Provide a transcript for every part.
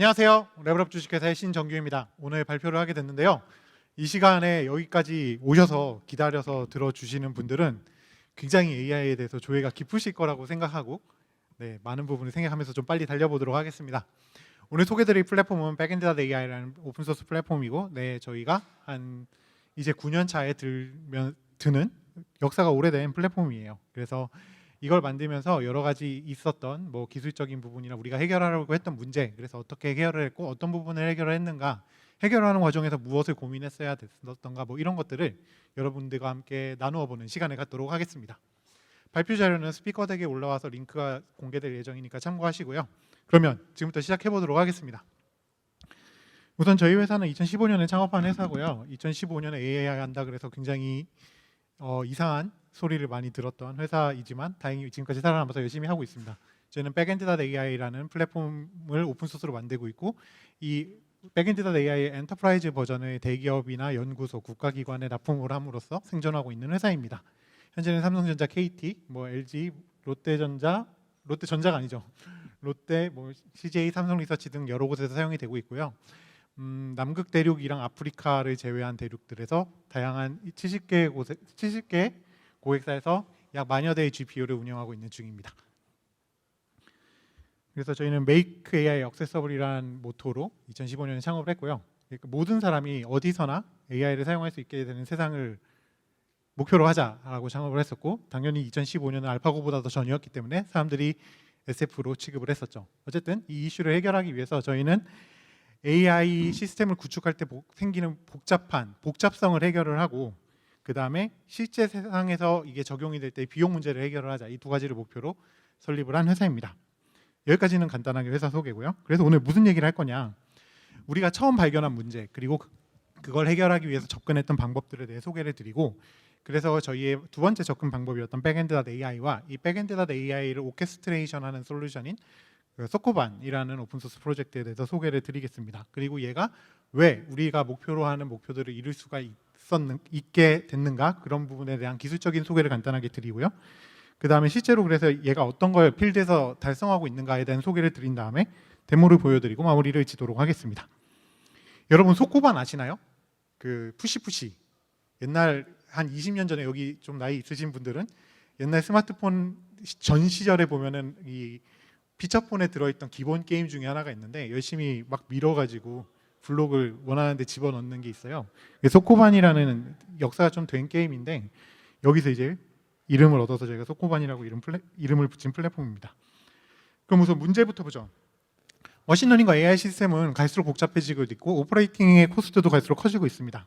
안녕하세요. 레벨업 주식회사의 신정규입니다. 오늘 발표를 하게 됐는데요. 이 시간에 여기까지 오셔서 기다려서 들어주시는 분들은 굉장히 AI에 대해서 조예가 깊으실 거라고 생각하고 많은 부분을 생각하면서 좀 빨리 달려보도록 하겠습니다. 오늘 소개드릴 플랫폼은 백엔드.AI라는 오픈소스 플랫폼이고 저희가 한 이제 9년 차에 드는 역사가 오래된 플랫폼이에요. 그래서 이걸 만들면서 여러 가지 있었던 기술적인 부분이나 우리가 해결하려고 했던 문제, 그래서 어떻게 해결을 했고 어떤 부분을 해결을 했는가, 해결하는 과정에서 무엇을 고민했어야 됐던가 이런 것들을 여러분들과 함께 나누어 보는 시간을 갖도록 하겠습니다. 발표 자료는 스피커 덱에 올라와서 링크가 공개될 예정이니까 참고하시고요. 그러면 지금부터 시작해 보도록 하겠습니다. 우선 저희 회사는 2015년에 창업한 회사고요. 2015년에 AI 한다 그래서 굉장히 이상한 소리를 많이 들었던 회사이지만 다행히 지금까지 살아남아서 열심히 하고 있습니다. 저희는 백엔드.AI라는 플랫폼을 오픈소스로 만들고 있고, 이 백엔드.AI의 엔터프라이즈 버전을 대기업이나 연구소, 국가기관에 납품을 함으로써 생존하고 있는 회사입니다. 현재는 삼성전자, KT, LG, 롯데전자가 아니죠. 롯데, CJ, 삼성리서치 등 여러 곳에서 사용이 되고 있고요. 남극 대륙이랑 아프리카를 제외한 대륙들에서 다양한 70개 고객사에서 약 10,000여 대의 GPU를 운영하고 있는 중입니다. 그래서 저희는 Make AI Accessible이라는 모토로 2015년에 창업을 했고요. 그러니까 모든 사람이 어디서나 AI를 사용할 수 있게 되는 세상을 목표로 하자라고 창업을 했었고, 당연히 2015년은 알파고보다 더 전이었기 때문에 사람들이 SF로 취급을 했었죠. 어쨌든 이 이슈를 해결하기 위해서 저희는 AI 시스템을 구축할 때 생기는 복잡성을 해결을 하고, 그 다음에 실제 세상에서 이게 적용이 될 때 비용 문제를 해결을 하자, 이 두 가지를 목표로 설립을 한 회사입니다. 여기까지는 간단하게 회사 소개고요. 그래서 오늘 무슨 얘기를 할 거냐, 우리가 처음 발견한 문제 그리고 그걸 해결하기 위해서 접근했던 방법들에 대해 소개를 드리고, 그래서 저희의 두 번째 접근 방법이었던 백엔드.AI와 이 백엔드.AI를 오케스트레이션하는 솔루션인 소코반이라는 오픈소스 프로젝트에 대해서 소개를 드리겠습니다. 그리고 얘가 왜 우리가 목표로 하는 목표들을 이룰 수가 있게 됐는가, 그런 부분에 대한 기술적인 소개를 간단하게 드리고요. 그 다음에 실제로 그래서 얘가 어떤 걸 필드에서 달성하고 있는가에 대한 소개를 드린 다음에 데모를 보여드리고 마무리를 지도록 하겠습니다. 여러분 소코반 아시나요? 그 푸시푸시, 옛날 한 20년 전에, 여기 좀 나이 있으신 분들은 옛날 스마트폰 전 시절에 보면은 이 피처폰에 들어있던 기본 게임 중에 하나가 있는데 열심히 막 밀어가지고 블록을 원하는 데 집어넣는 게 있어요. 소코반이라는 역사가 좀 된 게임인데, 여기서 이제 이름을 얻어서 저희가 소코반이라고 이름을 붙인 플랫폼입니다. 그럼 우선 문제부터 보죠. 머신러닝과 AI 시스템은 갈수록 복잡해지고 있고 오퍼레이팅의 코스트도 갈수록 커지고 있습니다.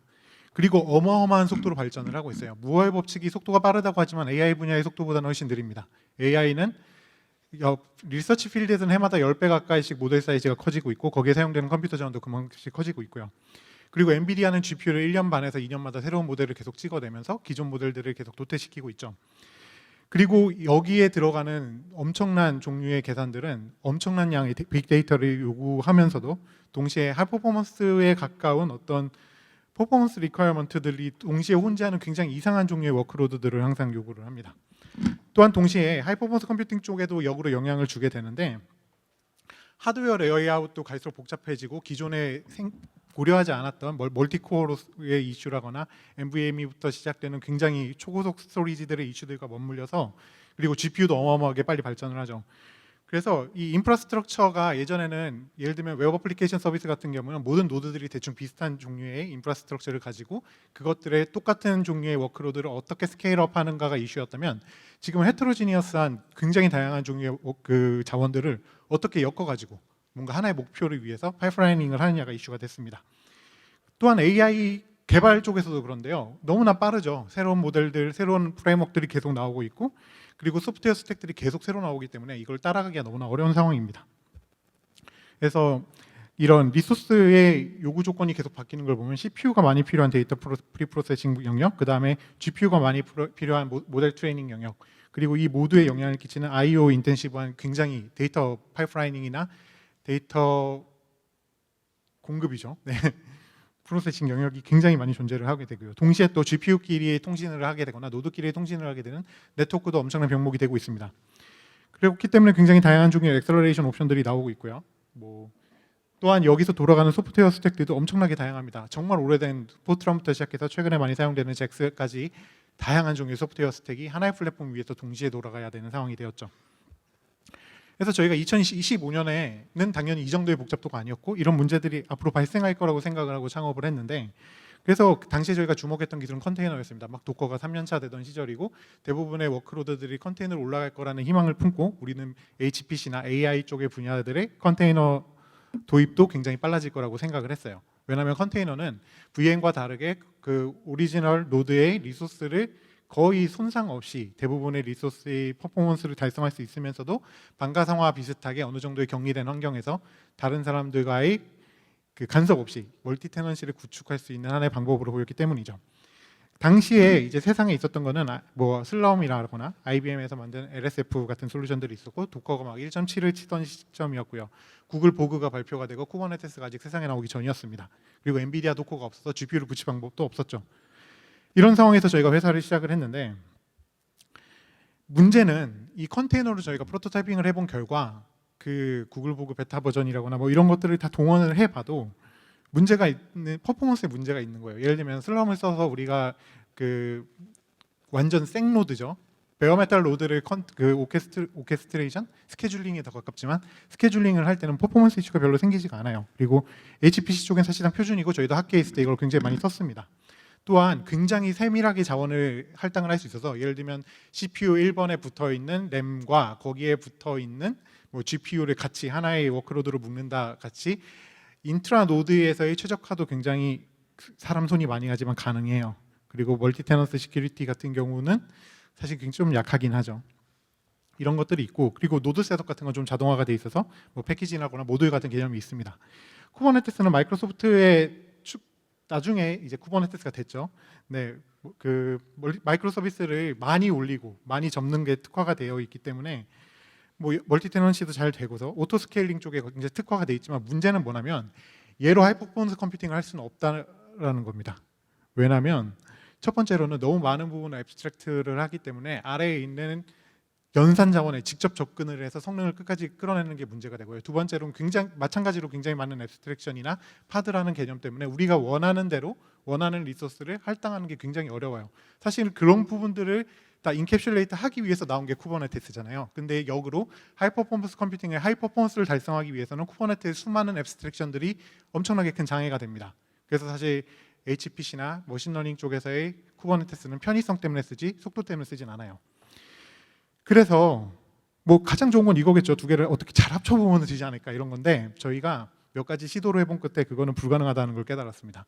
그리고 어마어마한 속도로 발전을 하고 있어요. 무어의 법칙이 속도가 빠르다고 하지만 AI 분야의 속도보다는 훨씬 느립니다. AI는 리서치 필드에서는 해마다 10배 가까이씩 모델 사이즈가 커지고 있고, 거기에 사용되는 컴퓨터 자원도 그만큼씩 커지고 있고요. 그리고 엔비디아는 GPU를 1년 반에서 2년마다 새로운 모델을 계속 찍어내면서 기존 모델들을 계속 도태시키고 있죠. 그리고 여기에 들어가는 엄청난 종류의 계산들은 엄청난 양의 빅데이터를 요구하면서도 동시에 하이퍼포먼스에 가까운 어떤 퍼포먼스 리퀘어먼트들이 동시에 혼재하는 굉장히 이상한 종류의 워크로드들을 항상 요구를 합니다. 또한 동시에 하이퍼포먼스 컴퓨팅 쪽에도 역으로 영향을 주게 되는데, 하드웨어 레이아웃도 갈수록 복잡해지고 기존에 고려하지 않았던 멀티코어의 이슈라거나 NVMe부터 시작되는 굉장히 초고속 스토리지들의 이슈들과 맞물려서, 그리고 GPU도 어마어마하게 빨리 발전을 하죠. 그래서 이 인프라스트럭처가 예전에는 예를 들면 웹 어플리케이션 서비스 같은 경우는 모든 노드들이 대충 비슷한 종류의 인프라스트럭처를 가지고 그것들의 똑같은 종류의 워크로드를 어떻게 스케일업 하는가가 이슈였다면, 지금은 헤테로지니어스한 굉장히 다양한 종류의 그 자원들을 어떻게 엮어가지고 뭔가 하나의 목표를 위해서 파이프라이닝을 하느냐가 이슈가 됐습니다. 또한 AI 개발 쪽에서도 그런데요, 너무나 빠르죠. 새로운 모델들, 새로운 프레임워크들이 계속 나오고 있고, 그리고 소프트웨어 스택들이 계속 새로 나오기 때문에 이걸 따라가기가 너무나 어려운 상황입니다. 그래서 이런 리소스의 요구 조건이 계속 바뀌는 걸 보면 CPU가 많이 필요한 데이터 프리프로세싱 영역, 그 다음에 GPU가 많이 필요한 모델 트레이닝 영역, 그리고 이 모두에 영향을 끼치는 IO 인텐시브한 굉장히 데이터 파이프라이닝이나 데이터 공급이죠. 네. 프로세싱 영역이 굉장히 많이 존재를 하게 되고요. 동시에 또 GPU끼리 통신을 하게 되거나 노드끼리 통신을 하게 되는 네트워크도 엄청난 병목이 되고 있습니다. 그렇기 때문에 굉장히 다양한 종류의 엑셀러레이션 옵션들이 나오고 있고요. 또한 여기서 돌아가는 소프트웨어 스택들도 엄청나게 다양합니다. 정말 오래된 포트런부터 시작해서 최근에 많이 사용되는 잭스까지 다양한 종류의 소프트웨어 스택이 하나의 플랫폼 위에서 동시에 돌아가야 되는 상황이 되었죠. 그래서 저희가 2025년에는 당연히 이 정도의 복잡도가 아니었고 이런 문제들이 앞으로 발생할 거라고 생각을 하고 창업을 했는데, 그래서 당시에 저희가 주목했던 기술은 컨테이너였습니다. 막 도커가 3년차 되던 시절이고 대부분의 워크로드들이 컨테이너로 올라갈 거라는 희망을 품고 우리는 HPC나 AI 쪽의 분야들의 컨테이너 도입도 굉장히 빨라질 거라고 생각을 했어요. 왜냐하면 컨테이너는 VM과 다르게 그 오리지널 노드의 리소스를 거의 손상 없이 대부분의 리소스의 퍼포먼스를 달성할 수 있으면서도 방가상화와 비슷하게 어느 정도의 격리된 환경에서 다른 사람들과의 그 간섭 없이 멀티 테넌시를 구축할 수 있는 하나의 방법으로 보였기 때문이죠. 당시에 이제 세상에 있었던 거는 뭐 슬럼이라거나 IBM에서 만든 LSF 같은 솔루션들이 있었고 도커가 막 1.7을 치던 시점이었고요. 구글 보그가 발표가 되고 쿠버네티스가 아직 세상에 나오기 전이었습니다. 그리고 엔비디아 도커가 없어서 GPU를 붙일 방법도 없었죠. 이런 상황에서 저희가 회사를 시작을 했는데, 문제는 이 컨테이너로 저희가 프로토타이핑을 해본 결과 그 구글 보그 베타 버전이라거나 뭐 이런 것들을 다 동원을 해봐도 문제가 있는, 퍼포먼스에 문제가 있는 거예요. 예를 들면 슬럼을 써서 우리가 그 완전 생로드죠. 베어메탈 로드를 오케스트레이션, 스케줄링에 더 가깝지만 스케줄링을 할 때는 퍼포먼스 이슈가 별로 생기지가 않아요. 그리고 HPC 쪽은 사실상 표준이고 저희도 학교에 있을 때 이걸 굉장히 많이 썼습니다. 또한 굉장히 세밀하게 자원을 할당을 할 수 있어서 예를 들면 CPU 1번에 붙어있는 램과 거기에 붙어있는 뭐 GPU를 같이 하나의 워크로드로 묶는다 같이 인트라 노드에서의 최적화도 굉장히 사람 손이 많이 가지만 가능해요. 그리고 멀티 테넌스 시큐리티 같은 경우는 사실 굉장히 좀 약하긴 하죠. 이런 것들이 있고, 그리고 노드 셋업 같은 건 좀 자동화가 돼 있어서 뭐 패키징하거나 모듈 같은 개념이 있습니다. 쿠버네티스는 마이크로소프트의 나중에 이제 쿠버네티스가 됐죠. 네, 그 마이크로 서비스를 많이 올리고 많이 접는 게 특화가 되어 있기 때문에 뭐 멀티 테넌시도 잘 되고서 오토 스케일링 쪽에 굉장히 특화가 돼 있지만 문제는 뭐냐면 얘로 하이 퍼포먼스 컴퓨팅을 할 수는 없다라는 겁니다. 왜냐하면 첫 번째로는 너무 많은 부분을 앱스트랙트를 하기 때문에 아래에 있는 연산 자원에 직접 접근을 해서 성능을 끝까지 끌어내는 게 문제가 되고요. 두 번째로는 마찬가지로 굉장히 많은 앱스트랙션이나 파드라는 개념 때문에 우리가 원하는 대로 원하는 리소스를 할당하는 게 굉장히 어려워요. 사실 그런 부분들을 다 인캡슐레이트 하기 위해서 나온 게 쿠버네티스잖아요. 근데 역으로 하이 퍼포먼스 컴퓨팅의 하이 퍼포먼스를 달성하기 위해서는 쿠버네티스의 수많은 앱스트랙션들이 엄청나게 큰 장애가 됩니다. 그래서 사실 HPC나 머신러닝 쪽에서의 쿠버네티스는 편의성 때문에 쓰지 속도 때문에 쓰진 않아요. 그래서 뭐 가장 좋은 건 이거겠죠. 두 개를 어떻게 잘 합쳐보면 되지 않을까 이런 건데 저희가 몇 가지 시도를 해본 끝에 그거는 불가능하다는 걸 깨달았습니다.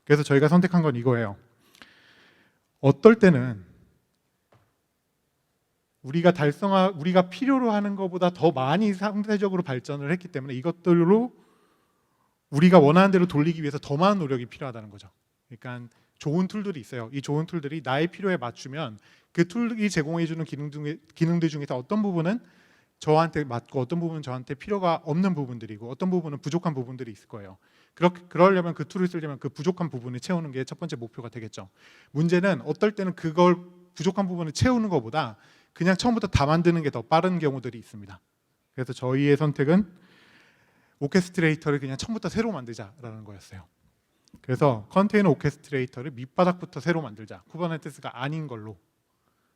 그래서 저희가 선택한 건 이거예요. 어떨 때는 우리가 필요로 하는 것보다 더 많이 상대적으로 발전을 했기 때문에 이것들로 우리가 원하는 대로 돌리기 위해서 더 많은 노력이 필요하다는 거죠. 그러니까 좋은 툴들이 있어요. 이 좋은 툴들이 나의 필요에 맞추면 그 툴이 제공해주는 기능들 중에서 어떤 부분은 저한테 맞고 어떤 부분은 저한테 필요가 없는 부분들이고 어떤 부분은 부족한 부분들이 있을 거예요. 그러려면 그 툴을 쓰려면 그 부족한 부분을 채우는 게 첫 번째 목표가 되겠죠. 문제는 어떨 때는 그걸 부족한 부분을 채우는 것보다 그냥 처음부터 다 만드는 게 더 빠른 경우들이 있습니다. 그래서 저희의 선택은 오케스트레이터를 그냥 처음부터 새로 만들자라는 거였어요. 그래서 컨테이너 오케스트레이터를 밑바닥부터 새로 만들자. 쿠버네티스가 아닌 걸로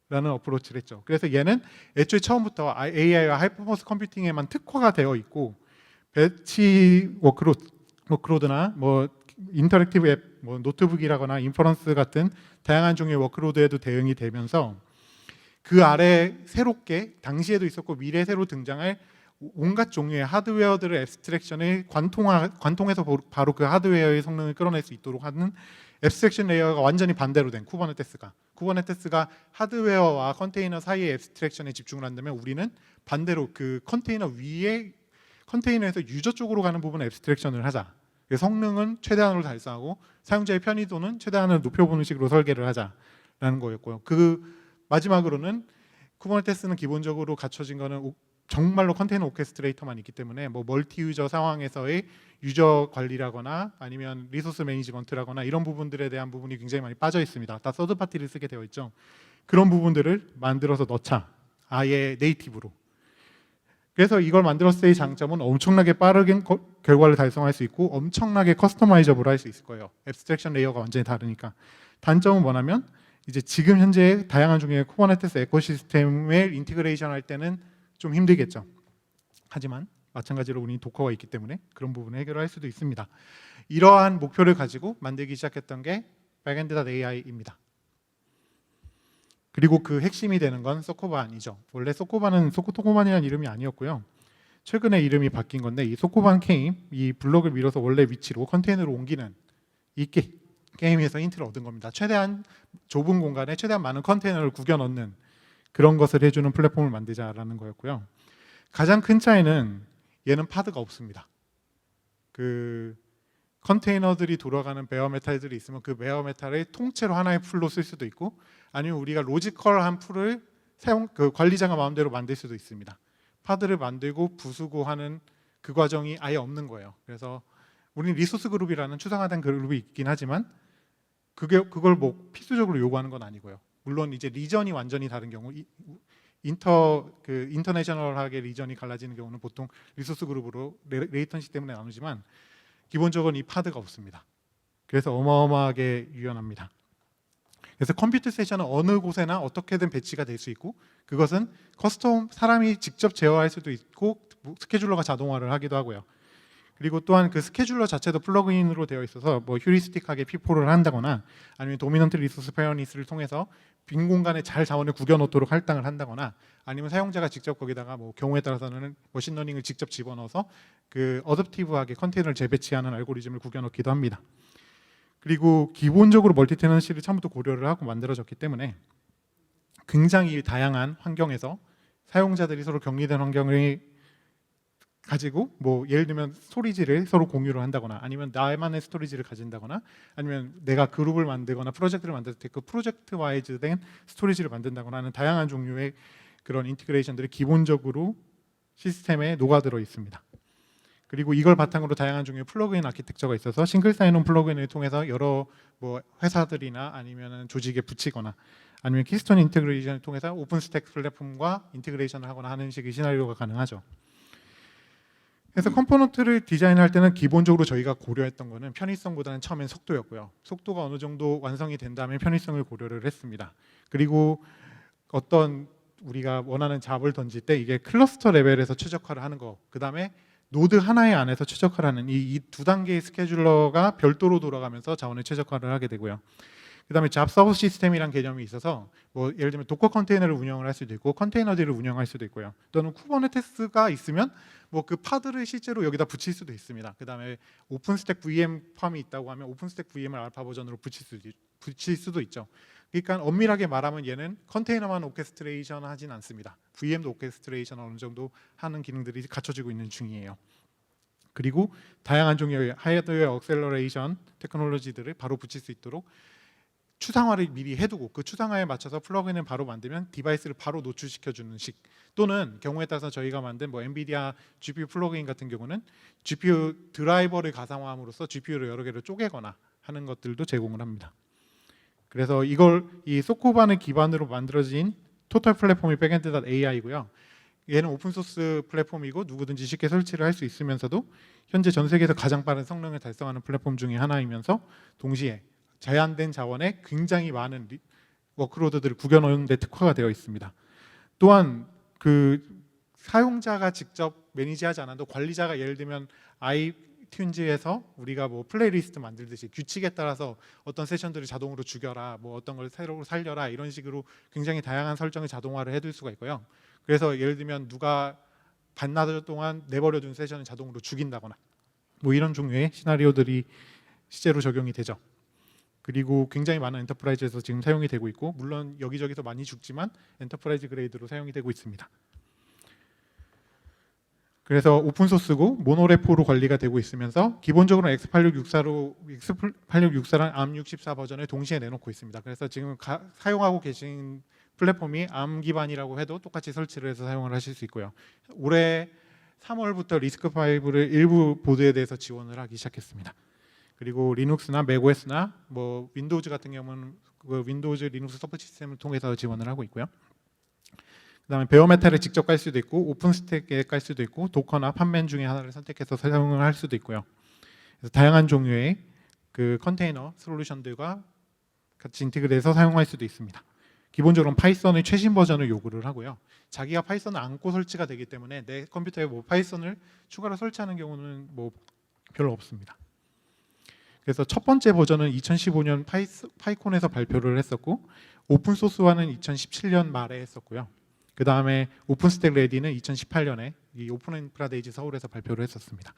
라는 어프로치를 했죠. 그래서 얘는 애초에 처음부터 AI와 하이퍼포먼스 컴퓨팅에만 특화가 되어 있고 배치 워크로드나 뭐 인터랙티브 앱, 뭐 노트북이라거나 인퍼런스 같은 다양한 종류의 워크로드에도 대응이 되면서 그 아래 새롭게 당시에도 있었고 미래에 새로 등장할 온갖 종류의 하드웨어들의 앱스트랙션을 관통해서 바로 그 하드웨어의 성능을 끌어낼 수 있도록 하는 앱스트랙션 레이어가 완전히 반대로 된 쿠버네티스가 하드웨어와 컨테이너 사이의 앱스트랙션에 집중을 한다면 우리는 반대로 그 컨테이너에서 유저 쪽으로 가는 부분의 앱스트랙션을 하자. 성능은 최대한으로 달성하고 사용자의 편의도는 최대한으로 높여보는 식으로 설계를 하자라는 거였고요. 그 마지막으로는 쿠버네티스는 기본적으로 갖춰진 거는 정말로 컨테이너 오케스트레이터만 있기 때문에 뭐 멀티 유저 상황에서의 유저 관리라거나 아니면 리소스 매니지먼트라거나 이런 부분들에 대한 부분이 굉장히 많이 빠져 있습니다. 다 서드 파티를 쓰게 되어 있죠. 그런 부분들을 만들어서 넣자. 아예 네이티브로. 그래서 이걸 만들었을 때의 장점은 엄청나게 빠르게 결과를 달성할 수 있고 엄청나게 커스터마이저블 할 수 있을 거예요. 앱스트랙션 레이어가 완전히 다르니까. 단점은 뭐냐면 이제 지금 현재 다양한 종류의 쿠버네티스 에코시스템을 인티그레이션 할 때는 좀 힘들겠죠. 하지만 마찬가지로 우리 도커가 있기 때문에 그런 부분을 해결할 수도 있습니다. 이러한 목표를 가지고 만들기 시작했던 게 backend.ai입니다. 그리고 그 핵심이 되는 건 소코반이죠. 원래 소코반은 소코토코반이라는 이름이 아니었고요. 최근에 이름이 바뀐 건데 이 소코반 게임, 이 블록을 밀어서 원래 위치로 컨테이너로 옮기는 이 게임에서 힌트를 얻은 겁니다. 최대한 좁은 공간에 최대한 많은 컨테이너를 구겨 넣는 그런 것을 해주는 플랫폼을 만들자라는 거였고요. 가장 큰 차이는 얘는 파드가 없습니다. 그 컨테이너들이 돌아가는 베어메탈들이 있으면 그 베어메탈을 통째로 하나의 풀로 쓸 수도 있고 아니면 우리가 로지컬한 풀을 관리자가 마음대로 만들 수도 있습니다. 파드를 만들고 부수고 하는 그 과정이 아예 없는 거예요. 그래서 우리는 리소스 그룹이라는 추상화된 그룹이 있긴 하지만 그걸 뭐 필수적으로 요구하는 건 아니고요. 물론 이제 리전이 완전히 다른 경우 인터내셔널하게 리전이 갈라지는 경우는 보통 리소스 그룹으로 레이턴시 때문에 나누지만 기본적으로 이 파드가 없습니다. 그래서 어마어마하게 유연합니다. 그래서 컴퓨터 세션은 어느 곳에나 어떻게든 배치가 될 수 있고 그것은 커스텀 사람이 직접 제어할 수도 있고 스케줄러가 자동화를 하기도 하고요. 그리고 또한 그 스케줄러 자체도 플러그인으로 되어 있어서 뭐 휴리스틱하게 피포를 한다거나 아니면 도미넌트 리소스 페어니스를 통해서 빈 공간에 잘 자원을 구겨 놓도록 할당을 한다거나 아니면 사용자가 직접 거기다가 뭐 경우에 따라서는 머신러닝을 직접 집어넣어서 그 어댑티브하게 컨테이너를 재배치하는 알고리즘을 구겨 넣기도 합니다. 그리고 기본적으로 멀티테넌시를 처음부터 고려를 하고 만들어졌기 때문에 굉장히 다양한 환경에서 사용자들이 서로 격리된 환경을 가지고 뭐 예를 들면 스토리지를 서로 공유를 한다거나 아니면 나만의 스토리지를 가진다거나 아니면 내가 그룹을 만들거나 프로젝트를 만들 때 그 프로젝트 와이즈 된 스토리지를 만든다거나 하는 다양한 종류의 그런 인티그레이션들이 기본적으로 시스템에 녹아들어 있습니다. 그리고 이걸 바탕으로 다양한 종류의 플러그인 아키텍처가 있어서 싱글 사인온 플러그인을 통해서 여러 뭐 회사들이나 아니면 조직에 붙이거나 아니면 키스톤 인티그레이션을 통해서 오픈스택 플랫폼과 인티그레이션을 하거나 하는 식의 시나리오가 가능하죠. 그래서 컴포넌트를 디자인할 때는 기본적으로 저희가 고려했던 거는 편의성보다는 처음엔 속도였고요. 속도가 어느 정도 완성이 된다면 편의성을 고려를 했습니다. 그리고 어떤 우리가 원하는 잡을 던질 때 이게 클러스터 레벨에서 최적화를 하는 거, 그 다음에 노드 하나의 안에서 최적화를 하는 이 두 단계의 스케줄러가 별도로 돌아가면서 자원을 최적화를 하게 되고요. 그 다음에 잡 서버 시스템이란 개념이 있어서 뭐 예를 들면 도커 컨테이너를 운영을 할 수도 있고 컨테이너들을 운영할 수도 있고요. 또는 쿠버네티스가 있으면 뭐 그 파드를 실제로 여기다 붙일 수도 있습니다. 그 다음에 오픈스택 VM 팜이 있다고 하면 오픈스택 VM을 알파 버전으로 붙일 수도 있죠. 그러니까 엄밀하게 말하면 얘는 컨테이너만 오케스트레이션 하진 않습니다. VM도 오케스트레이션 어느 정도 하는 기능들이 갖춰지고 있는 중이에요. 그리고 다양한 종류의 하드웨어 억셀러레이션 테크놀로지들을 바로 붙일 수 있도록 추상화를 미리 해두고 그 추상화에 맞춰서 플러그인을 바로 만들면 디바이스를 바로 노출시켜주는 식, 또는 경우에 따라서 저희가 만든 뭐 엔비디아 GPU 플러그인 같은 경우는 GPU 드라이버를 가상화함으로써 GPU를 여러 개로 쪼개거나 하는 것들도 제공을 합니다. 그래서 이걸 이 소코반을 기반으로 만들어진 토탈 플랫폼이 backend.ai고요. 얘는 오픈소스 플랫폼이고 누구든지 쉽게 설치를 할 수 있으면서도 현재 전 세계에서 가장 빠른 성능을 달성하는 플랫폼 중에 하나이면서 동시에 제한된 자원에 굉장히 많은 워크로드들을 구겨넣는 데 특화가 되어 있습니다. 또한 그 사용자가 직접 매니지하지 않아도 관리자가 예를 들면 아이튠즈에서 우리가 뭐 플레이리스트 만들듯이 규칙에 따라서 어떤 세션들을 자동으로 죽여라, 뭐 어떤 걸 새로 살려라 이런 식으로 굉장히 다양한 설정을 자동화를 해둘 수가 있고요. 그래서 예를 들면 누가 반나절 동안 내버려둔 세션을 자동으로 죽인다거나 뭐 이런 종류의 시나리오들이 실제로 적용이 되죠. 그리고 굉장히 많은 엔터프라이즈에서 지금 사용이 되고 있고 물론 여기저기서 많이 죽지만 엔터프라이즈 그레이드로 사용이 되고 있습니다. 그래서 오픈소스고 모노레포로 관리가 되고 있으면서 기본적으로 x8664랑 ARM64 버전을 동시에 내놓고 있습니다. 그래서 지금 사용하고 계신 플랫폼이 ARM 기반이라고 해도 똑같이 설치를 해서 사용을 하실 수 있고요. 올해 3월부터 리스크5를 일부 보드에 대해서 지원을 하기 시작했습니다. 그리고 리눅스나 맥OS나 뭐 윈도우즈 같은 경우는 그 윈도우즈 리눅스 서포트 시스템을 통해서 지원을 하고 있고요. 그다음에 베어메탈에 직접 깔 수도 있고 오픈스택에 깔 수도 있고 도커나 판맨 중에 하나를 선택해서 사용을 할 수도 있고요. 그래서 다양한 종류의 그 컨테이너 솔루션들과 같이 인티그레이서 사용할 수도 있습니다. 기본적으로 파이썬의 최신 버전을 요구를 하고요. 자기가 파이썬을 안고 설치가 되기 때문에 내 컴퓨터에 뭐 파이썬을 추가로 설치하는 경우는 뭐 별로 없습니다. 그래서 첫 번째 버전은 2015년 파이콘에서 발표를 했었고 오픈 소스화는 2017년 말에 했었고요. 그 다음에 오픈스택 레디는 2018년에 이 오픈 인프라 데이즈 서울에서 발표를 했었습니다.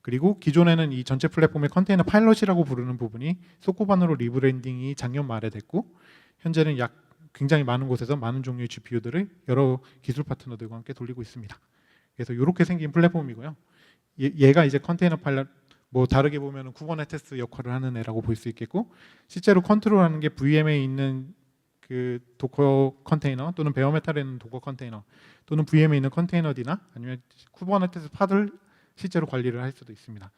그리고 기존에는 이 전체 플랫폼의 컨테이너 파일럿이라고 부르는 부분이 소코반으로 리브랜딩이 작년 말에 됐고 현재는 굉장히 많은 곳에서 많은 종류의 GPU들을 여러 기술 파트너들과 함께 돌리고 있습니다. 그래서 이렇게 생긴 플랫폼이고요. 얘가 이제 컨테이너 파일럿 뭐 다르게 보면 쿠버네티스 역할을 하는 애라고 볼 수 있겠고 실제로 컨트롤하는 게 VM에 있는 그 도커 컨테이너 또는 베어메탈에 있는 도커 컨테이너 또는 VM에 있는 컨테이너디나 아니면 쿠버네티스 팟을 실제로 관리를 할 수도 있습니다.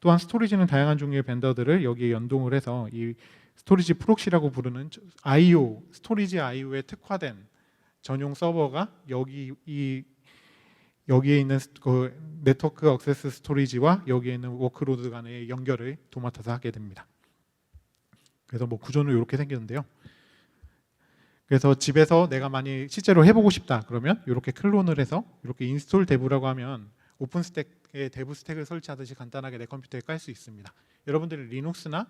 또한 스토리지는 다양한 종류의 벤더들을 여기에 연동을 해서 이 스토리지 프록시라고 부르는 I/O 스토리지 I/O에 특화된 전용 서버가 여기에 있는 그 네트워크 액세스 스토리지와 여기에 있는 워크로드 간의 연결을 도맡아서 하게 됩니다. 그래서 뭐 구조는 이렇게 생겼는데요. 그래서 집에서 내가 많이 실제로 해보고 싶다 그러면 이렇게 클론을 해서 이렇게 인스톨 데브라고 하면 오픈스택에 데브 스택을 설치하듯이 간단하게 내 컴퓨터에 깔 수 있습니다. 여러분들이 리눅스나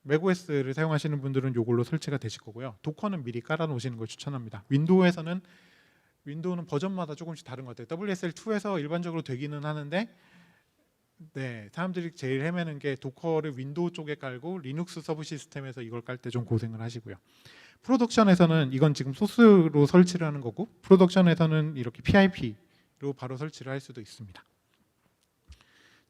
맥OS를 사용하시는 분들은 이걸로 설치가 되실 거고요. 도커는 미리 깔아 놓으시는 걸 추천합니다. 윈도우는 버전마다 조금씩 다른 것 같아요. WSL2에서 일반적으로 되기는 하는데 네, 사람들이 제일 헤매는 게 도커를 윈도우 쪽에 깔고 리눅스 서브 시스템에서 이걸 깔 때 좀 고생을 하시고요. 프로덕션에서는 이건 지금 소스로 설치를 하는 거고 프로덕션에서는 이렇게 PIP로 바로 설치를 할 수도 있습니다.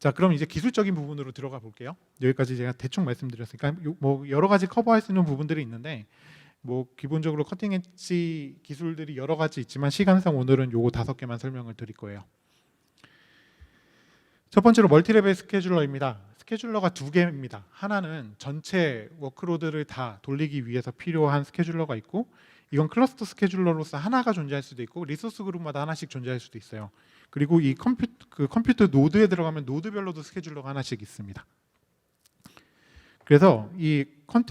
자, 그럼 이제 기술적인 부분으로 들어가 볼게요. 여기까지 제가 대충 말씀드렸으니까 뭐 여러 가지 커버할 수 있는 부분들이 있는데 뭐 기본적으로 커팅 엣지 기술들이 여러 가지 있지만 시간상 오늘은 요거 5개만 설명을 드릴 거예요. 첫 번째로 멀티레벨 스케줄러입니다. 스케줄러가 2개입니다. 하나는 전체 워크로드를 다 돌리기 위해서 필요한 스케줄러가 있고 이건 클러스터 스케줄러로서 하나가 존재할 수도 있고 리소스 그룹마다 하나씩 존재할 수도 있어요. 그리고 이 컴퓨터 노드에 들어가면 노드별로도 스케줄러가 하나씩 있습니다. 그래서 이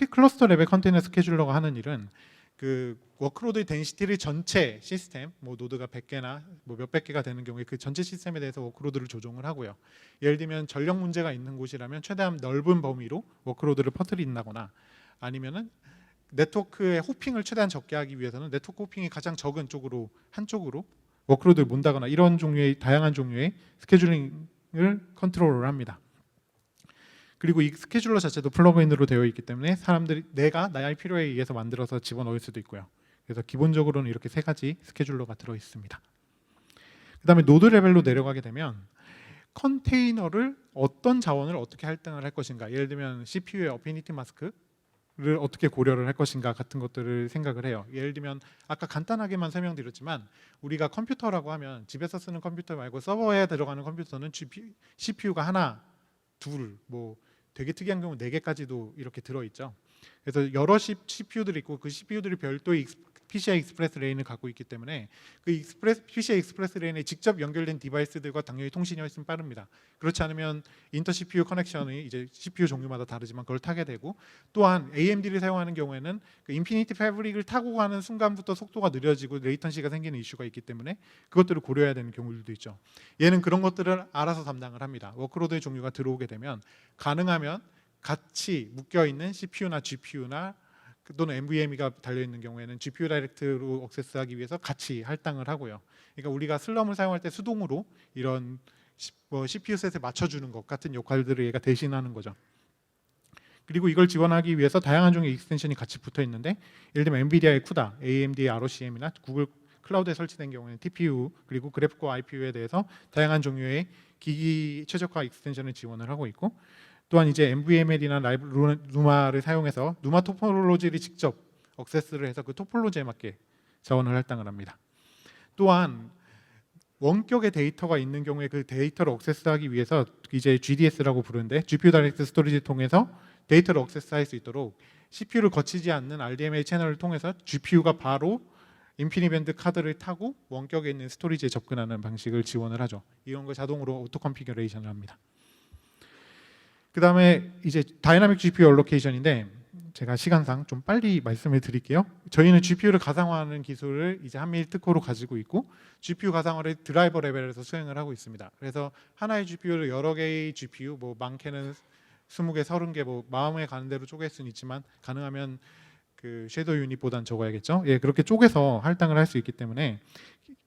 클러스터 레벨 컨테이너 스케줄러가 하는 일은 그 워크로드의 덴시티를 전체 시스템, 뭐 노드가 100개나 뭐 몇백 개가 되는 경우에 그 전체 시스템에 대해서 워크로드를 조정을 하고요. 예를 들면 전력 문제가 있는 곳이라면 최대한 넓은 범위로 워크로드를 퍼뜨린다거나 아니면은 네트워크의 호핑을 최대한 적게 하기 위해서는 네트워크 호핑이 가장 적은 쪽으로 한쪽으로 워크로드를 몬다거나 이런 종류의 다양한 종류의 스케줄링을 컨트롤을 합니다. 그리고 이 스케줄러 자체도 플러그인으로 되어 있기 때문에 사람들이 내가 나의 필요에 의해서 만들어서 집어넣을 수도 있고요. 그래서 기본적으로는 이렇게 3가지 스케줄러가 들어 있습니다. 그 다음에 노드 레벨로 내려가게 되면 컨테이너를 어떤 자원을 어떻게 할당을 할 것인가, 예를 들면 CPU의 어피니티 마스크를 어떻게 고려를 할 것인가 같은 것들을 생각을 해요. 예를 들면 아까 간단하게만 설명드렸지만 우리가 컴퓨터라고 하면 집에서 쓰는 컴퓨터 말고 서버에 들어가는 컴퓨터는 CPU가 하나, 둘, 뭐 되게 특이한 경우 4개까지도 이렇게 들어있죠. 그래서 여러 CPU들이 있고 그 CPU들이 별도의 PCI 익스프레스 레인을 갖고 있기 때문에 그 PCI 익스프레스 레인에 직접 연결된 디바이스들과 당연히 통신이 훨씬 빠릅니다. 그렇지 않으면 인터 CPU 커넥션이 이제 CPU 종류마다 다르지만 그걸 타게 되고 또한 AMD를 사용하는 경우에는 그 인피니티 패브릭을 타고 가는 순간부터 속도가 느려지고 레이턴시가 생기는 이슈가 있기 때문에 그것들을 고려해야 되는 경우들도 있죠. 얘는 그런 것들을 알아서 담당을 합니다. 워크로드의 종류가 들어오게 되면 가능하면 같이 묶여있는 CPU나 GPU나 또는 NVMe가 달려있는 경우에는 GPU 다이렉트로 액세스하기 위해서 같이 할당을 하고요. 그러니까 우리가 슬럼을 사용할 때 수동으로 이런 CPU 셋에 맞춰주는 것 같은 역할들을 얘가 대신하는 거죠. 그리고 이걸 지원하기 위해서 다양한 종류의 익스텐션이 같이 붙어 있는데 예를 들면 NVIDIA의 CUDA, AMD의 ROCm이나 구글 클라우드에 설치된 경우에는 TPU 그리고 그래픽과 IPU에 대해서 다양한 종류의 기기 최적화 익스텐션을 지원을 하고 있고 또한 이제 NVML이나 누마를 사용해서 누마 토폴로지를 직접 액세스를 해서 그 토폴로지에 맞게 자원을 할당을 합니다. 또한 원격의 데이터가 있는 경우에 그 데이터를 액세스하기 위해서 이제 GDS라고 부르는데 GPU 다이렉트 스토리지를 통해서 데이터를 액세스할 수 있도록 CPU를 거치지 않는 RDMA 채널을 통해서 GPU가 바로 인피니밴드 카드를 타고 원격에 있는 스토리지에 접근하는 방식을 지원을 하죠. 이런 걸 자동으로 오토 컨피그레이션을 합니다. 그 다음에 이제 다이나믹 GPU 얼로케이션인데 제가 시간상 좀 빨리 말씀을 드릴게요. 저희는 GPU를 가상화하는 기술을 이제 한밀 특허로 가지고 있고 GPU 가상화를 드라이버 레벨에서 수행을 하고 있습니다. 그래서 하나의 GPU를 여러 개의 GPU, 뭐 많게는 20개, 30개, 뭐 마음에 가는 대로 쪼갤 수는 있지만 가능하면 그 섀도우 유닛보단 적어야겠죠. 예, 그렇게 쪼개서 할당을 할 수 있기 때문에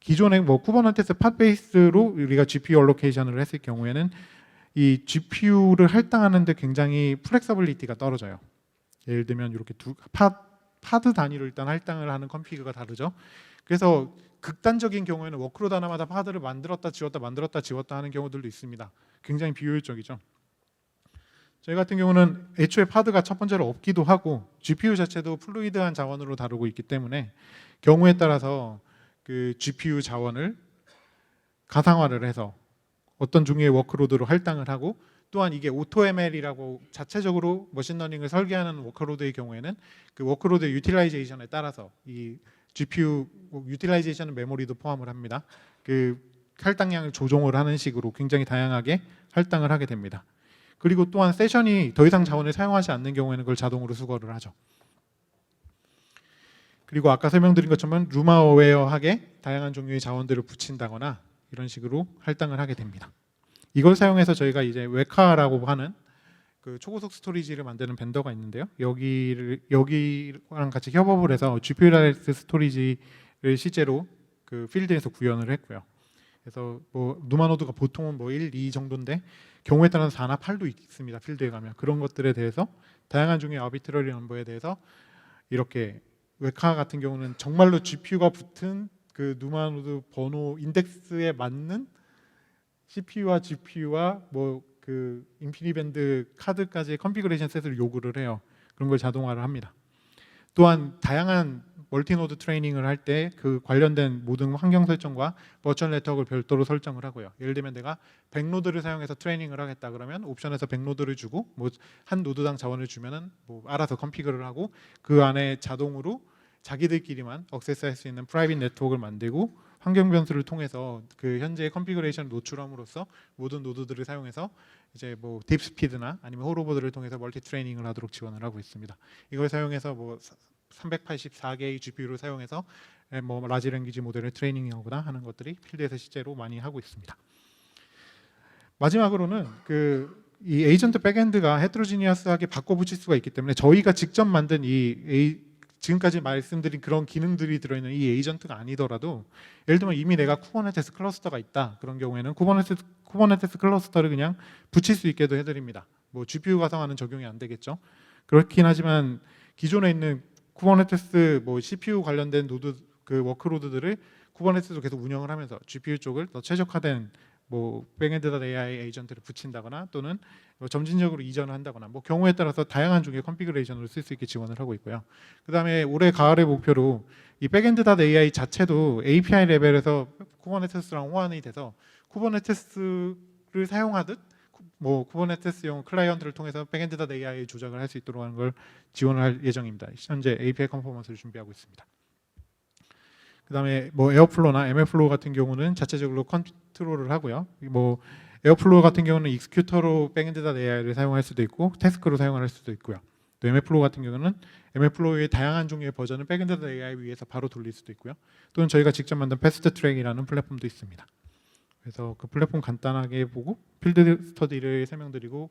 기존에 뭐 쿠버네티스 팟 베이스로 우리가 GPU 얼로케이션을 했을 경우에는 이 GPU를 할당하는데 굉장히 플렉서빌리티가 떨어져요. 예를 들면 이렇게 파드 단위로 일단 할당을 하는 컴피그가 다르죠. 그래서 극단적인 경우에는 워크로드 하나마다 파드를 만들었다 지웠다 하는 경우들도 있습니다. 굉장히 비효율적이죠. 저희 같은 경우는 애초에 파드가 첫 번째로 없기도 하고 GPU 자체도 플루이드한 자원으로 다루고 있기 때문에 경우에 따라서 그 GPU 자원을 가상화를 해서 어떤 종류의 워크로드로 할당을 하고 또한 이게 AutoML이라고 자체적으로 머신러닝을 설계하는 워크로드의 경우에는 그 워크로드의 유틸라이제이션에 따라서 이 GPU 유틸라이제이션 메모리도 포함을 합니다. 그 할당량을 조정을 하는 식으로 굉장히 다양하게 할당을 하게 됩니다. 그리고 또한 세션이 더 이상 자원을 사용하지 않는 경우에는 그걸 자동으로 수거를 하죠. 그리고 아까 설명드린 것처럼 루마어웨어하게 다양한 종류의 자원들을 붙인다거나 이런 식으로 할당을 하게 됩니다. 이걸 사용해서 저희가 이제 웨카라고 하는 그 초고속 스토리지를 만드는 벤더가 있는데요. 여기랑 같이 협업을 해서 GPU라이스 스토리지를 실제로 그 필드에서 구현을 했고요. 그래서 뭐 누마노드가 보통은 뭐 1, 2 정도인데 경우에 따라서 4나 8도 있습니다. 필드에 가면 그런 것들에 대해서 다양한 종류의 아비트러리 넘버에 대해서 이렇게 웨카 같은 경우는 정말로 GPU가 붙은 그 누마노드 번호 인덱스에 맞는 CPU와 GPU와 뭐 그 인피니밴드 카드까지의 컨피그레이션 셋을 요구를 해요. 그런 걸 자동화를 합니다. 또한 다양한 멀티노드 트레이닝을 할 때 그 관련된 모든 환경 설정과 버추얼 네트워크를 별도로 설정을 하고요. 예를 들면 내가 100노드를 사용해서 트레이닝을 하겠다 그러면 옵션에서 100노드를 주고 뭐 한 노드당 자원을 주면은 뭐 알아서 컨피그를 하고 그 안에 자동으로 자기들끼리만 액세스할 수 있는 프라이빗 네트워크를 만들고 환경 변수를 통해서 그 현재의 컨피그레이션을 노출함으로써 모든 노드들을 사용해서 이제 뭐 딥스피드나 아니면 호로보드를 통해서 멀티 트레이닝을 하도록 지원을 하고 있습니다. 이걸 사용해서 뭐 384개의 GPU를 사용해서 뭐 라지 랭귀지 모델을 트레이닝하거나 하는 것들이 필드에서 실제로 많이 하고 있습니다. 마지막으로는 이 에이전트 백엔드가 헤트로지니어스하게 바꿔붙일 수가 있기 때문에 저희가 직접 만든 지금까지 말씀드린 그런 기능들이 들어있는 이 에이전트가 아니더라도 예를 들면 이미 내가 쿠버네티스 클러스터가 있다 그런 경우에는 쿠버네티스 클러스터를 그냥 붙일 수 있게도 해드립니다. 뭐 GPU 가상화는 적용이 안 되겠죠. 그렇긴 하지만 기존에 있는 쿠버네티스 뭐 CPU 관련된 노드 그 워크로드들을 쿠버네티스로 계속 운영을 하면서 GPU 쪽을 더 최적화된 뭐 백엔드.ai 에이전트를 붙인다거나 또는 뭐 점진적으로 이전을 한다거나 뭐 경우에 따라서 다양한 종류의 컨피그레이션으로 쓸 수 있게 지원을 하고 있고요. 그다음에 올해 가을의 목표로 이 백엔드.ai 자체도 API 레벨에서 쿠버네티스랑 호환이 돼서 쿠버네티스를 사용하듯 뭐 쿠버네티스용 클라이언트를 통해서 백엔드.ai 조작을 할 수 있도록 하는 걸 지원을 할 예정입니다. 현재 API 컨포먼스를 준비하고 있습니다. 그다음에 뭐 에어플로우나 MLflow 같은 경우는 자체적으로 컨트롤을 하고요. 뭐 에어플로우 같은 경우는 익스큐터로 백엔드.ai를 사용할 수도 있고 태스크로 사용할 수도 있고요. 또 MLflow 같은 경우는 MLflow의 다양한 종류의 버전을 백엔드.ai 위에서 바로 돌릴 수도 있고요. 또는 저희가 직접 만든 패스트트랙이라는 플랫폼도 있습니다. 그래서 그 플랫폼 간단하게 보고 필드 스터디를 설명드리고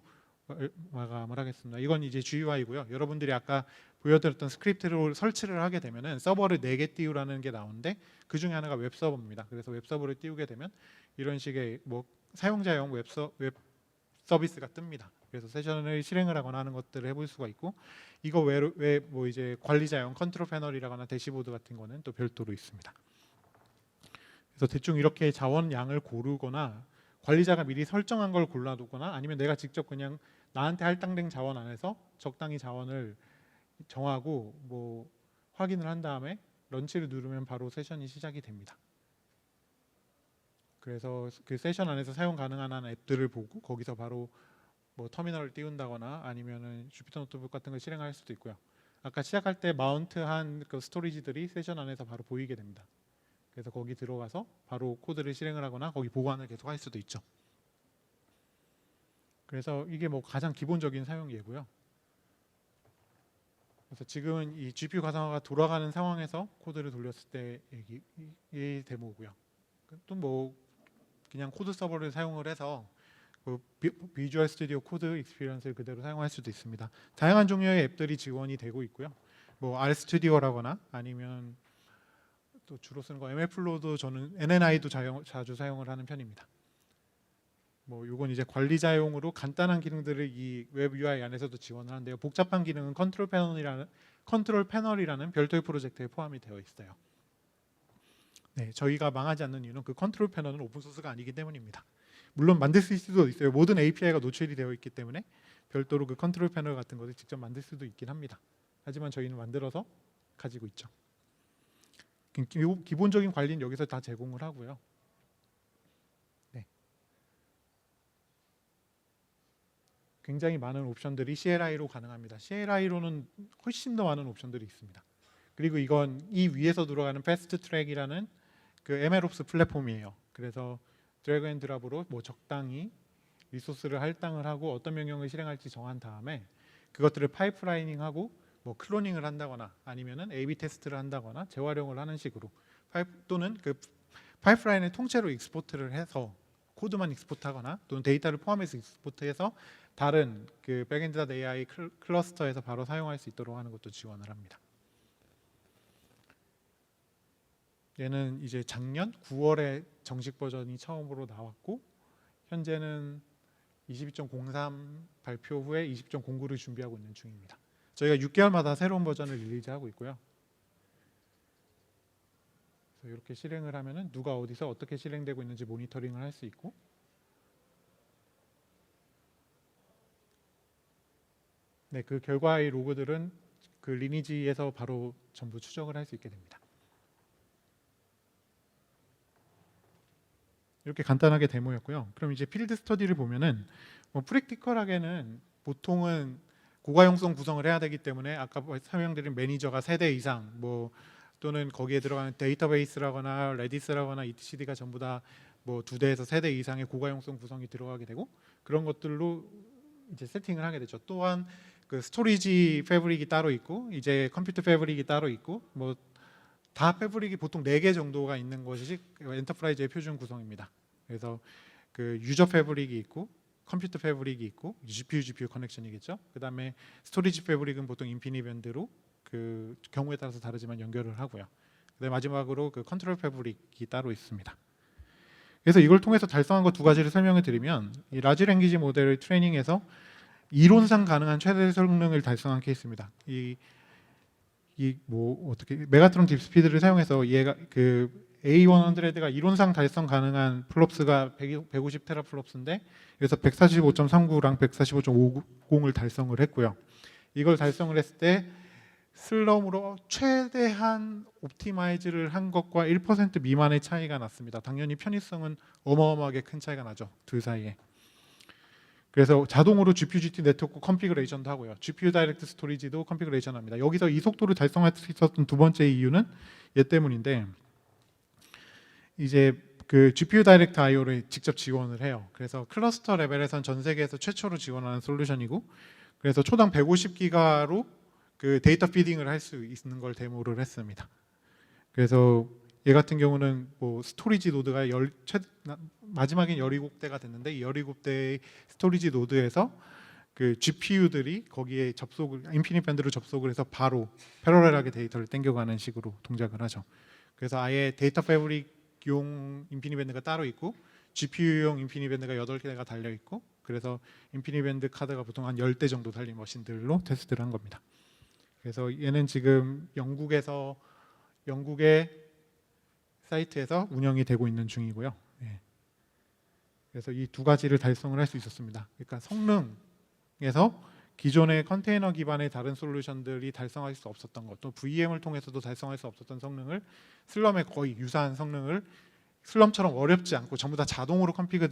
마감을 하겠습니다. 이건 이제 GUI고요. 여러분들이 아까 보여드렸던 스크립트로 설치를 하게 되면은 서버를 4개 띄우라는 게 나오는데 그 중에 하나가 웹 서버입니다. 그래서 웹 서버를 띄우게 되면 이런 식의 뭐 사용자용 웹 서비스가 뜹니다. 그래서 세션을 실행을 하거나 하는 것들을 해볼 수가 있고 이거 외에 뭐 이제 관리자용 컨트롤 패널이라거나 대시보드 같은 거는 또 별도로 있습니다. 그래서 대충 이렇게 자원 양을 고르거나 관리자가 미리 설정한 걸 골라두거나 아니면 내가 직접 그냥 나한테 할당된 자원 안에서 적당히 자원을 정하고 뭐 확인을 한 다음에 런치를 누르면 바로 세션이 시작이 됩니다. 그래서 그 세션 안에서 사용 가능한 앱들을 보고 거기서 바로 뭐 터미널을 띄운다거나 아니면은 주피터 노트북 같은 걸 실행할 수도 있고요. 아까 시작할 때 마운트한 그 스토리지들이 세션 안에서 바로 보이게 됩니다. 그래서 거기 들어가서 바로 코드를 실행을 하거나 거기 보관을 계속 할 수도 있죠. 그래서 이게 뭐 가장 기본적인 사용 예고요. 그래서 지금은 이 GPU 가상화가 돌아가는 상황에서 코드를 돌렸을 때의 데모고요. 또 뭐 그냥 코드 서버를 사용을 해서 그 비주얼 스튜디오 코드 익스피리언스를 그대로 사용할 수도 있습니다. 다양한 종류의 앱들이 지원이 되고 있고요. 뭐 R 스튜디오라거나 아니면 또 주로 쓰는 거 MLflow도 저는 NNI도 자주 사용을 하는 편입니다. 뭐 이건 이제 관리자용으로 간단한 기능들을 이 웹 UI 안에서도 지원을 하는데요. 복잡한 기능은 컨트롤 패널이라는 별도의 프로젝트에 포함이 되어 있어요. 네, 저희가 망하지 않는 이유는 그 컨트롤 패널은 오픈 소스가 아니기 때문입니다. 물론 만들 수도 있어요. 모든 API가 노출이 되어 있기 때문에 별도로 그 컨트롤 패널 같은 것을 직접 만들 수도 있긴 합니다. 하지만 저희는 만들어서 가지고 있죠. 기본적인 관리는 여기서 다 제공을 하고요. 네. 굉장히 많은 옵션들이 CLI로 가능합니다. CLI로는 훨씬 더 많은 옵션들이 있습니다. 그리고 이건 이 위에서 들어가는 패스트 트랙이라는 그 MLOps 플랫폼이에요. 그래서 드래그 앤 드랍으로 뭐 적당히 리소스를 할당을 하고 어떤 명령을 실행할지 정한 다음에 그것들을 파이프라이닝하고 뭐 클로닝을 한다거나 아니면은 A/B 테스트를 한다거나 재활용을 하는 식으로 또는 그 파이프라인을 통째로 익스포트를 해서 코드만 익스포트하거나 또는 데이터를 포함해서 익스포트해서 다른 그 백엔드 AI 클러스터에서 바로 사용할 수 있도록 하는 것도 지원을 합니다. 얘는 이제 작년 9월에 정식 버전이 처음으로 나왔고 현재는 22.03 발표 후에 20.09를 준비하고 있는 중입니다. 저희가 6개월마다 새로운 버전을 릴리즈하고 있고요. 그래서 이렇게 실행을 하면은 누가 어디서 어떻게 실행되고 있는지 모니터링을 할 수 있고 네, 그 결과의 로그들은 그 리니지에서 바로 전부 추적을 할 수 있게 됩니다. 이렇게 간단하게 데모였고요. 그럼 이제 필드 스터디를 보면은 뭐 프랙티컬하게는 보통은 고가용성 구성을 해야 되기 때문에 아까 설명드린 매니저가 3대 이상 뭐 또는 거기에 들어가는 데이터베이스라거나 레디스라거나 etcd가 전부 다 뭐 2대에서 3대 이상의 고가용성 구성이 들어가게 되고 그런 것들로 이제 세팅을 하게 되죠. 또한 그 스토리지 패브릭이 따로 있고 이제 컴퓨터 패브릭이 따로 있고 뭐 다 패브릭이 보통 4개 정도가 있는 것이 엔터프라이즈의 표준 구성입니다. 그래서 그 유저 패브릭이 있고 컴퓨터 패브릭이 있고 GPU 커넥션이겠죠. 그다음에 스토리지 패브릭은 보통 인피니밴드로 그 경우에 따라서 다르지만 연결을 하고요. 그다음에 마지막으로 그 컨트롤 패브릭이 따로 있습니다. 그래서 이걸 통해서 달성한 것 2가지를 설명을 드리면 이 라지 랭귀지 모델을 트레이닝해서 이론상 가능한 최대 성능을 달성한 케이스입니다. 이 뭐 어떻게 메가트론 딥스피드를 사용해서 얘가 그 A100가 이론상 달성 가능한 플롭스가 150 테라플롭스인데 그래서 145.39랑 145.50을 달성을 했고요. 이걸 달성을 했을 때 슬럼으로 최대한 옵티마이즈를 한 것과 1% 미만의 차이가 났습니다. 당연히 편의성은 어마어마하게 큰 차이가 나죠. 둘 사이에. 그래서 자동으로 GPU-GT 네트워크 컨피그레이션도 하고요. GPU 다이렉트 스토리지도 컨피그레이션 합니다. 여기서 이 속도를 달성할 수 있었던 2번째 이유는 얘 때문인데 이제 그 GPU 다이렉트 IO를 직접 지원을 해요. 그래서 클러스터 레벨에선 전 세계에서 최초로 지원하는 솔루션이고 그래서 초당 150기가로 그 데이터 피딩을 할 수 있는 걸 데모를 했습니다. 그래서 얘 같은 경우는 뭐 스토리지 노드가 마지막엔 17대가 됐는데 이 17대의 스토리지 노드에서 그 GPU들이 거기에 인피니트 밴드로 접속을 해서 바로 패러렐하게 데이터를 땡겨가는 식으로 동작을 하죠. 그래서 아예 데이터 패브릭용 인피니트 밴드가 따로 있고 GPU용 인피니트 밴드가 8개가 달려 있고 그래서 인피니트 밴드 카드가 보통 한 10대 정도 달린 머신들로 테스트를 한 겁니다. 그래서 얘는 지금 영국의 사이트에서 운영이 되고 있는 중이고요. 예. 그래서 이 2가지를 달성을 할 수 있었습니다. 그러니까 성능에서 기존의 컨테이너 기반의 다른 솔루션들이 달성할 수 없었던 것, 또 VM을 통해서도 달성할 수 없었던 성능을 슬럼에 거의 유사한 성능을 슬럼처럼 어렵지 않고 전부 다 자동으로 컨피그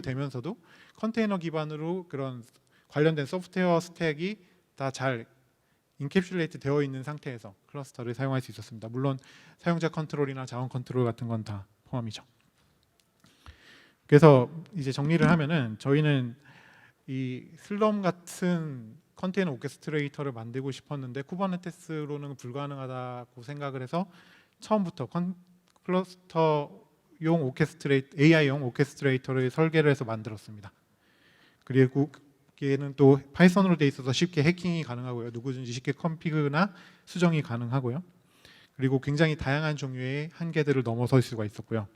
되면서도 컨테이너 기반으로 그런 관련된 소프트웨어 스택이 다 잘 인캡슐레이트 되어 있는 상태에서 클러스터를 사용할 수 있었습니다. 물론 사용자 컨트롤이나 자원 컨트롤 같은 건 다 포함이죠. 그래서 이제 정리를 하면은 저희는 이 슬럼 같은 컨테이너 오케스트레이터를 만들고 싶었는데 쿠버네티스로는 불가능하다고 생각을 해서 처음부터 클러스터용 AI용 오케스트레이터를 설계를 해서 만들었습니다. 그리고 얘는 또 파이썬으로 돼 있어서 쉽게 해킹이 가능하고요. 누구든지 쉽게 컨피그나 수정이 가능하고요. 그리고 굉장히 다양한 종류의 한계들을 넘어설 수가 있었고요.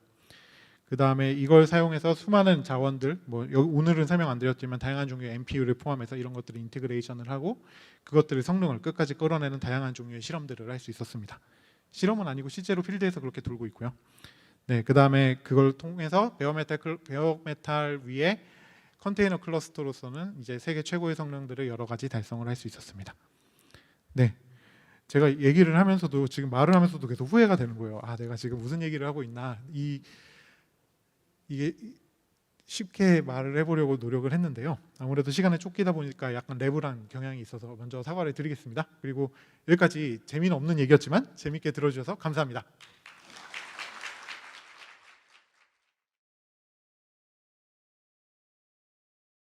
그 다음에 이걸 사용해서 수많은 자원들, 오늘은 설명 안 드렸지만 다양한 종류의 NPU를 포함해서 이런 것들을 인테그레이션을 하고 그것들의 성능을 끝까지 끌어내는 다양한 종류의 실험들을 할 수 있었습니다. 실험은 아니고 실제로 필드에서 그렇게 돌고 있고요. 네, 그 다음에 그걸 통해서 베어메탈 위에 컨테이너 클러스터로서는 이제 세계 최고의 성능들을 여러 가지 달성을 할 수 있었습니다. 네, 제가 얘기를 하면서도 지금 말을 하면서도 계속 후회가 되는 거예요. 아, 내가 지금 무슨 얘기를 하고 있나. 이게 쉽게 말을 해보려고 노력을 했는데요. 아무래도 시간에 쫓기다 보니까 약간 랩을한 경향이 있어서 먼저 사과를 드리겠습니다. 그리고 여기까지 재미는 없는 얘기였지만 재밌게 들어주셔서 감사합니다.